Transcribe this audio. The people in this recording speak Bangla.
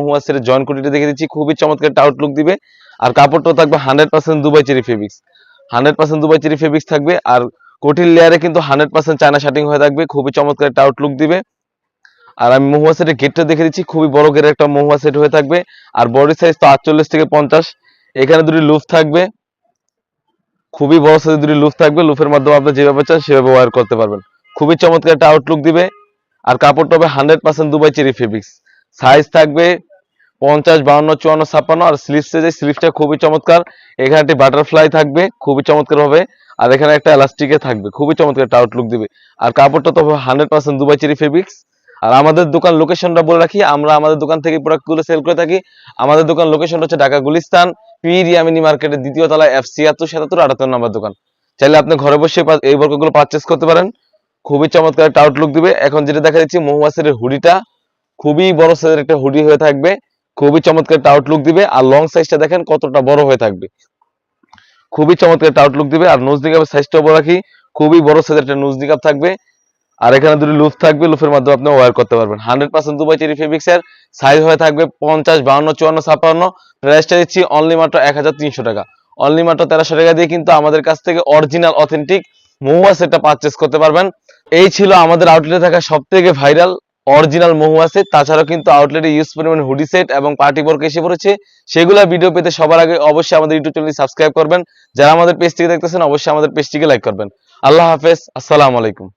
মহুয়া সেটের জয়েন্ট কুটিটা দেখে দিচ্ছি, খুবই চমৎকার একটা আউটলুক দিবে। আর কাপড়টাও থাকবে 100% Dubai cherry fabrics, 100% Dubai cherry fabrics থাকবে। আর কোটির লেয়ারে কিন্তু 100% চায়না শার্টিং হয়ে থাকবে, খুবই চমৎকার একটা আউটলুক দিবে। আর আমি মহুয়া সেটের গেটটা দেখে দিচ্ছি, খুবই বড় গেটের একটা মহুয়া সেট হয়ে থাকবে। আর বডি সাইজ তো 48 থেকে 50। এখানে দুটি লুফ থাকবে, খুবই বড় সাইজের দুটি লুফ থাকবে, লুফের মাধ্যমে আপনি যেভাবে চান সেভাবে ওয়্যার করতে পারবেন, খুবই চমৎকার একটা আউটলুক দিবে। আর কাপড়টা হবে 100% দুবাই চেরি ফেব্রিক্স, সাইজ থাকবে 50, 52, 54, 56। আর স্লিভসে যে স্লিভসটা খুবই চমৎকার, এখানে একটি বাটারফ্লাই থাকবে খুবই চমৎকার ভাবে, আর এখানে একটা এলাস্টিকে থাকবে, খুবই চমৎকার একটা আউটলুক দিবে। আর কাপড়টা তো 100% দুবাই চেরি ফেব্রিক্স। আর আমাদের দোকান লোকেশনটা বলে রাখি, আমরা আমাদের দোকান থেকে প্রোডাক্টগুলো সেল করে থাকি। আমাদের দোকান লোকেশনটা হচ্ছে ঢাকা গুলিস্তান পীর ইয়ামিনী মার্কেটের দ্বিতীয় তলায় F76 77 78 নম্বর দোকান। চাইলে আপনি ঘরে বসে এই বর্গগুলো পারচেস করতে পারেন, খুবই চমৎকার একটা আউটলুক দিবে। এখন যেটা দেখা যাচ্ছে মহুয়া সেটের হুডিটা, খুবই বড় সাইজের একটা হুডি হয়ে থাকবে, খুবই চমৎকার একটা আউটলুক দিবে। আর লং সাইজটা দেখেন কতটা বড় হয়ে থাকবে, খুবই চমৎকার একটা আউটলুক দিবে। আর নোজ নিকাবের সাইজটাও বড় রাখি, খুবই বড় সাইজের একটা নোজ নিকাব থাকবে। আর এখানে দুটি লুফ থাকবে, লুফের মাধ্যমে আপনি ওয়্যার করতে পারবেন। 100% দুবাই চেরি ফেব্রিক্স এর সাইজ হয়ে থাকবে 50, 52, 54, 56। প্রাইসটা দিচ্ছি অনলি মাত্র 1300 টাকা, অনলি মাত্র 1300 টাকা দিয়ে কিন্তু আমাদের কাছ থেকে অরিজিনাল অথেন্টিক মহুয়া সেটটা পারচেস করতে পারবেন। এই ছিল আমাদের আউটলেটে থাকা সবথেকে ভাইরাল অরিজিনাল মহুয়া সেট। তাছাড়াও কিন্তু আউটলেটে ইউজ পরিমাণ হুডি সেট এবং পার্টি ওয়্যার এসে পড়েছে, সেগুলা ভিডিও পেতে সবার আগে অবশ্যই আমাদের ইউটিউব চ্যানেলটি সাবস্ক্রাইব করবেন। যারা আমাদের পেজটিকে দেখতেছেন অবশ্যই আমাদের পেজটিকে লাইক করবেন। আল্লাহ হাফেজ, আসসালামু আলাইকুম।